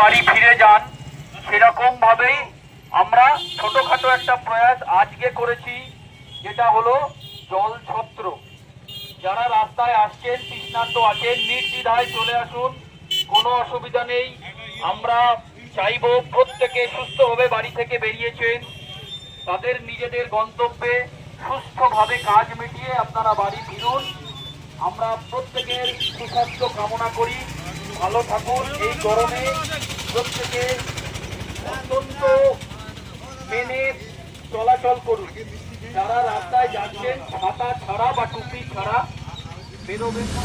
বাড়ি ফিরে যান, সেরকম ভাবেই আমরা ছোটখাটো একটা প্রয়াস আজকে করেছি, যেটা হলো জল ছত্র। যারা রাস্তায় আসছেন, তৃষ্ণার্ত আছেন, নির্দ্বিধায় চলে আসুন, কোনো অসুবিধা নেই। আমরা চাইব প্রত্যেকে সুস্থভাবে বাড়ি থেকে বেরিয়েছেন, তাদের নিজেদের গন্তব্যে সুস্থভাবে কাজ মিটিয়ে আপনারা বাড়ি ফিরুন। আমরা প্রত্যেকের সুস্বাস্থ্য কামনা করি, ভালো থাকুন। এই গরমে প্রত্যেকে অত্যন্ত মেনে চলাচল করুন। যারা রাস্তায় যাচ্ছেন ছাতা ছাড়া বা টুপি ছাড়া বেরোবেন না।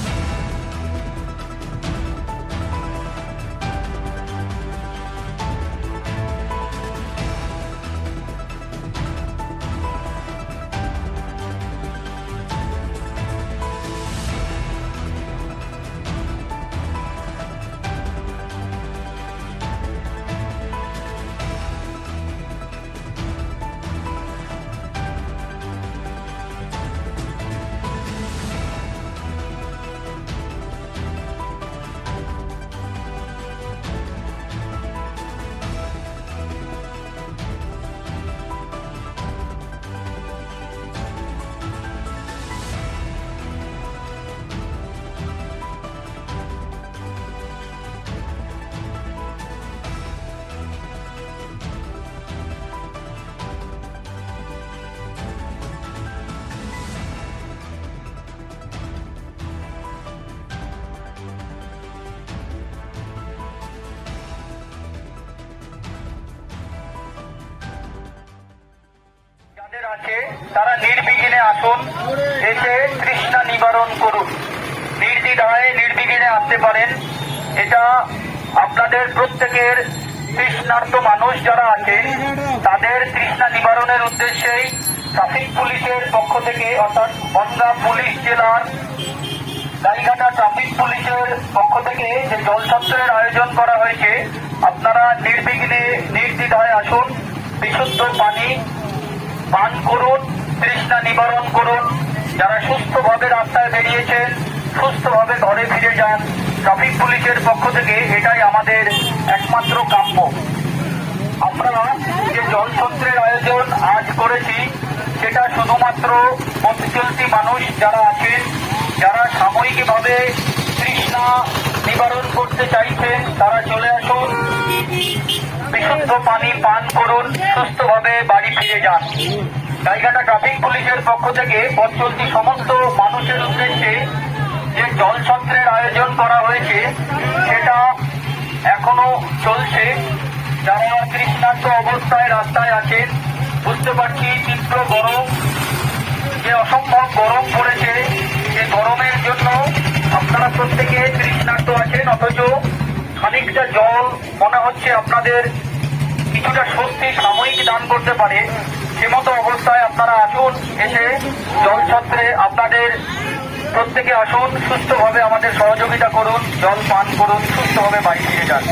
আছে তারা নির্বিঘ্নে আসুন, এসে তৃষ্ণা নিবারণ করুন। নির্দ্বিধায় নির্বিঘ্নে আসতে পারেন। এটা আপনাদের প্রত্যেকের তৃষ্ণার্ত মানুষ যারা আছেন তাদের তৃষ্ণা নিবারণের উদ্দেশ্যেই ট্রাফিক পুলিশের পক্ষ থেকে, অর্থাৎ বনগাঁ পুলিশ জেলার গাইঘাটা ট্রাফিক পুলিশের পক্ষ থেকে যে জলছত্রের আয়োজন করা হয়েছে, আপনারা নির্বিঘ্নে নির্দ্বিধায় আসুন, বিশুদ্ধ পানি পান করুন, তৃষ্ণা নিবারণ করুন। যারা সুস্থভাবে রাস্তায় বেরিয়েছেন সুস্থভাবে ঘরে ফিরে যান। ট্রাফিক পুলিশের পক্ষ থেকে এটাই আমাদের একমাত্র কাম্য। আমরা যে জলছত্রের আয়োজন আজ করেছি সেটা শুধুমাত্র পথচলতি মানুষ যারা আছেন, যারা সাময়িকভাবে তৃষ্ণা নিবারণ করতে চাইছেন, তারা চলে আসুন, বিশুদ্ধ পানি পান করুন, সুস্থভাবে বাড়ি ফিরে যান। গাইঘাটা ট্রাফিক পুলিশের পক্ষ থেকে পথ চলতি সমস্ত মানুষের উদ্দেশ্যে যে জলছত্রের আয়োজন করা হয়েছে সেটা এখনো চলছে। যারা তৃষ্ণার্ত অবস্থায় রাস্তায় আছেন, বুঝতে পারছি তীব্র গরম, যে অসম্ভব গরম পড়েছে, যে গরমের জন্য আপনারা প্রত্যেকে তৃষ্ণার্ত আছেন, অথচ খানিকটা জল মনে হচ্ছে আপনাদের কিছুটা স্বস্তি সাময়িক দান করতে পারে। সেমতো অবস্থায় আপনারা আসুন, এসে জলছত্রে আপনাদের প্রত্যেকে আসুন, সুস্থভাবে আমাদের সহযোগিতা করুন, জল পান করুন, সুস্থভাবে বাড়ি ফিরে যান।